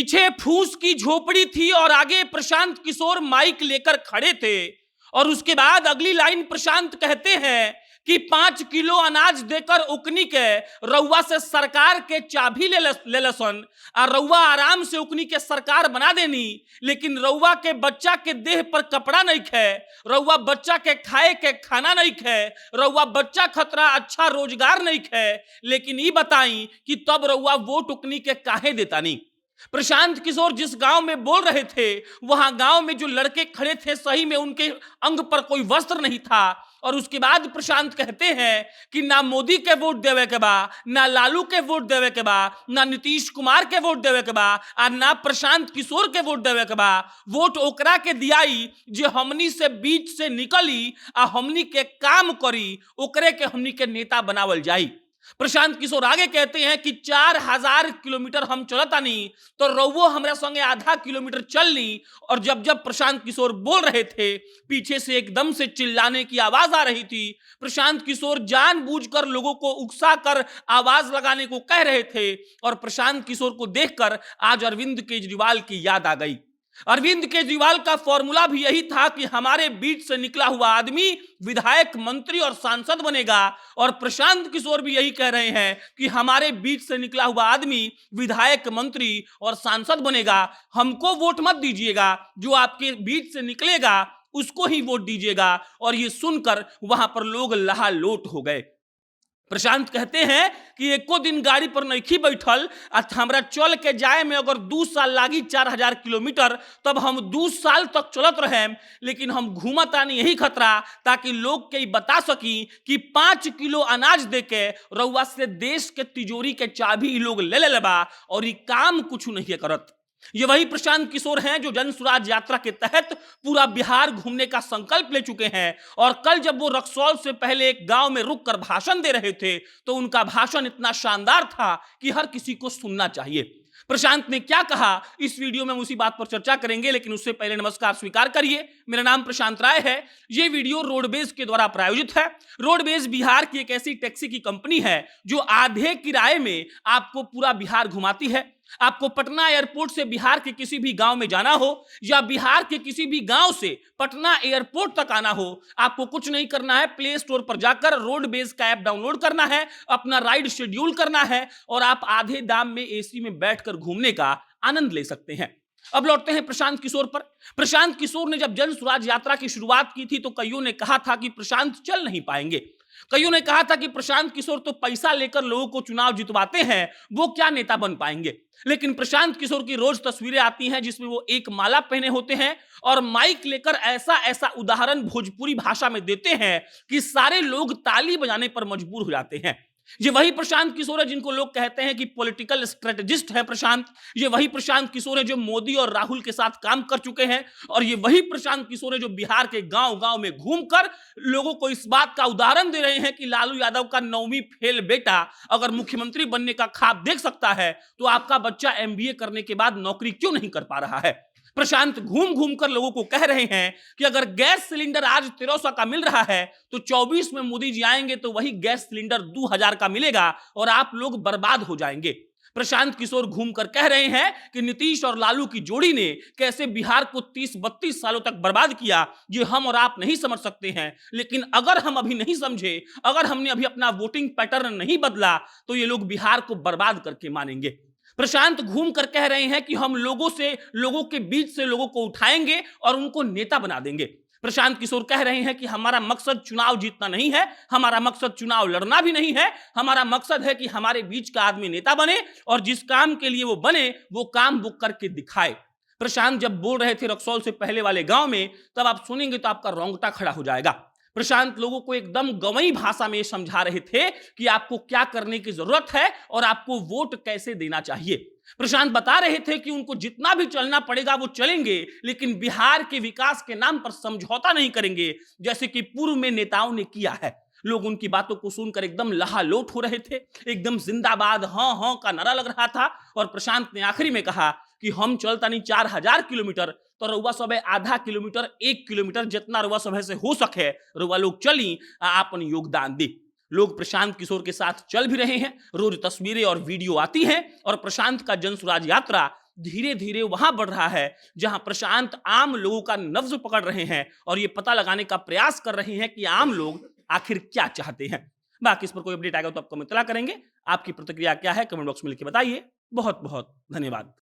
पीछे फूस की झोपड़ी थी और आगे प्रशांत किशोर माइक लेकर खड़े थे। और उसके बाद अगली लाइन प्रशांत कहते हैं कि 5 किलो अनाज देकर उकनी के रउआ से सरकार के चाबी ले लसन आ रउआ आराम से उकनी के सरकार बना देनी, लेकिन रउआ के बच्चा के देह पर कपड़ा नहीं खे, रउआ बच्चा के खाए के खाना नहीं खे, रउआ बच्चा खतरा अच्छा रोजगार नहीं खे, लेकिन ये बताई कि तब रउआ वोट उकनी के काहे देता नहीं। प्रशांत किशोर जिस गांव में बोल रहे थे वहां गांव में जो लड़के खड़े थे सही में उनके अंग पर कोई वस्त्र नहीं था। और उसके बाद प्रशांत कहते हैं कि ना मोदी के वोट देवे के बा, ना लालू के वोट देवे के बा, ना नीतीश कुमार के वोट देवे के बा, और ना प्रशांत किशोर के वोट देवे के बा। वोट ओकरा के दियाई जो हमनी से बीच से निकली आ हमनी के काम करी, ओकरे के हमनी के नेता बनावल जाई। प्रशांत किशोर आगे कहते हैं कि 4000 किलोमीटर हम चलतानी तो रउओ हमरा संगे आधा किलोमीटर चल ली। और जब जब प्रशांत किशोर बोल रहे थे पीछे से एकदम से चिल्लाने की आवाज आ रही थी। प्रशांत किशोर जानबूझकर लोगों को उकसा कर आवाज लगाने को कह रहे थे। और प्रशांत किशोर को देखकर आज अरविंद केजरीवाल की याद आ गई। अरविंद केजरीवाल का फॉर्मूला भी यही था कि हमारे बीच से निकला हुआ आदमी विधायक, मंत्री और सांसद बनेगा। और प्रशांत किशोर भी यही कह रहे हैं कि हमारे बीच से निकला हुआ आदमी विधायक, मंत्री और सांसद बनेगा। हमको वोट मत दीजिएगा, जो आपके बीच से निकलेगा उसको ही वोट दीजिएगा। और ये सुनकर वहां पर लोग लहालोट हो गए। प्रशांत कहते हैं कि एको दिन गाड़ी पर नहीं बैठल, हमरा चल के जाए में अगर 2 साल लागी 4000 किलोमीटर तब हम 2 साल तक चलत रहे, लेकिन हम घूमतानी यही खतरा ताकि लोग के बता सकी कि 5 किलो अनाज देके रउआ से देश के तिजोरी के चाबी लोग ले लेबा और ये काम कुछ नहीं करत। ये वही प्रशांत किशोर हैं जो जन स्वराज यात्रा के तहत पूरा बिहार घूमने का संकल्प ले चुके हैं। और कल जब वो रक्सौल से पहले एक गांव में रुककर भाषण दे रहे थे तो उनका भाषण इतना शानदार था कि हर किसी को सुनना चाहिए। प्रशांत ने क्या कहा इस वीडियो में हम उसी बात पर चर्चा करेंगे, लेकिन उससे पहले नमस्कार स्वीकार करिए। मेरा नाम प्रशांत राय है। यह वीडियो रोडवेज के द्वारा प्रायोजित है। रोडवेज बिहार की एक ऐसी टैक्सी की कंपनी है जो आधे किराए में आपको पूरा बिहार घुमाती है। आपको पटना एयरपोर्ट से बिहार के किसी भी गांव में जाना हो या बिहार के किसी भी गांव से पटना एयरपोर्ट तक आना हो, आपको कुछ नहीं करना है, प्ले स्टोर पर जाकर रोडवेज का ऐप डाउनलोड करना है, अपना राइड शेड्यूल करना है और आप आधे दाम में एसी में बैठकर घूमने का आनंद ले सकते हैं। अब लौटते हैं प्रशांत किशोर पर। प्रशांत किशोर ने जब जन स्वराज यात्रा की शुरुआत की थी तो कईयों ने कहा था कि प्रशांत चल नहीं पाएंगे। कईयों ने कहा था कि प्रशांत किशोर तो पैसा लेकर लोगों को चुनाव जितवाते हैं, वो क्या नेता बन पाएंगे। लेकिन प्रशांत किशोर की रोज तस्वीरें आती हैं जिसमें वो एक माला पहने होते हैं और माइक लेकर ऐसा ऐसा उदाहरण भोजपुरी भाषा में देते हैं कि सारे लोग ताली बजाने पर मजबूर हो जाते हैं। ये वही प्रशांत किशोर है जिनको लोग कहते हैं कि पॉलिटिकल स्ट्रेटेजिस्ट है प्रशांत। ये वही प्रशांत किशोर है जो मोदी और राहुल के साथ काम कर चुके हैं। और ये वही प्रशांत किशोर है जो बिहार के गांव-गांव में घूमकर लोगों को इस बात का उदाहरण दे रहे हैं कि लालू यादव का 9वीं फेल बेटा अगर मुख्यमंत्री बनने का ख्वाब देख सकता है तो आपका बच्चा एमबीए करने के बाद नौकरी क्यों नहीं कर पा रहा है। प्रशांत घूम घूम कर लोगों को कह रहे हैं कि अगर गैस सिलेंडर आज 1300 का मिल रहा है तो 24 में मोदी जी आएंगे तो वही गैस सिलेंडर 2000 का मिलेगा और आप लोग बर्बाद हो जाएंगे। प्रशांत किशोर घूमकर कह रहे हैं कि नीतीश और लालू की जोड़ी ने कैसे बिहार को 30-32 सालों तक बर्बाद किया, ये हम और आप नहीं समझ सकते हैं। लेकिन अगर हम अभी नहीं समझे, अगर हमने अभी अपना वोटिंग पैटर्न नहीं बदला तो ये लोग बिहार को बर्बाद करके मानेंगे। प्रशांत घूम कर कह रहे हैं कि हम लोगों के बीच से लोगों को उठाएंगे और उनको नेता बना देंगे। प्रशांत किशोर कह रहे हैं कि हमारा मकसद चुनाव जीतना नहीं है, हमारा मकसद चुनाव लड़ना भी नहीं है, हमारा मकसद है कि हमारे बीच का आदमी नेता बने और जिस काम के लिए वो बने वो काम वो करके दिखाए। प्रशांत जब बोल रहे थे रक्सौल से पहले वाले गांव में तब आप सुनेंगे तो आपका रोंगटा खड़ा हो जाएगा। प्रशांत लोगों को एकदम गंवई भाषा में समझा रहे थे कि आपको क्या करने की जरूरत है और आपको वोट कैसे देना चाहिए। प्रशांत बता रहे थे कि उनको जितना भी चलना पड़ेगा वो चलेंगे, लेकिन बिहार के विकास के नाम पर समझौता नहीं करेंगे जैसे कि पूर्व में नेताओं ने किया है। लोग उनकी बातों को सुनकर एकदम लहालोट हो रहे थे, एकदम जिंदाबाद हाँ हाँ का नारा लग रहा था। और प्रशांत ने आखिरी में कहा कि हम चलता नहीं 4000 किलोमीटर तो रउआ सब आधा किलोमीटर 1 किलोमीटर जितना रउआ सब से हो सके रउआ लोग चली अपन योगदान दी। लोग प्रशांत किशोर के साथ चल भी रहे हैं, रोज तस्वीरें और वीडियो आती हैं और प्रशांत का जन स्वराज यात्रा धीरे धीरे वहां बढ़ रहा है जहां प्रशांत आम लोगों का नब्ज पकड़ रहे हैं और ये पता लगाने का प्रयास कर रहे हैं कि आम लोग आखिर क्या चाहते हैं। बाकी इस पर कोई अपडेट आएगा तो आपको हम इत्तला करेंगे। आपकी प्रतिक्रिया क्या है कमेंट बॉक्स में लिख के बताइए। बहुत बहुत धन्यवाद।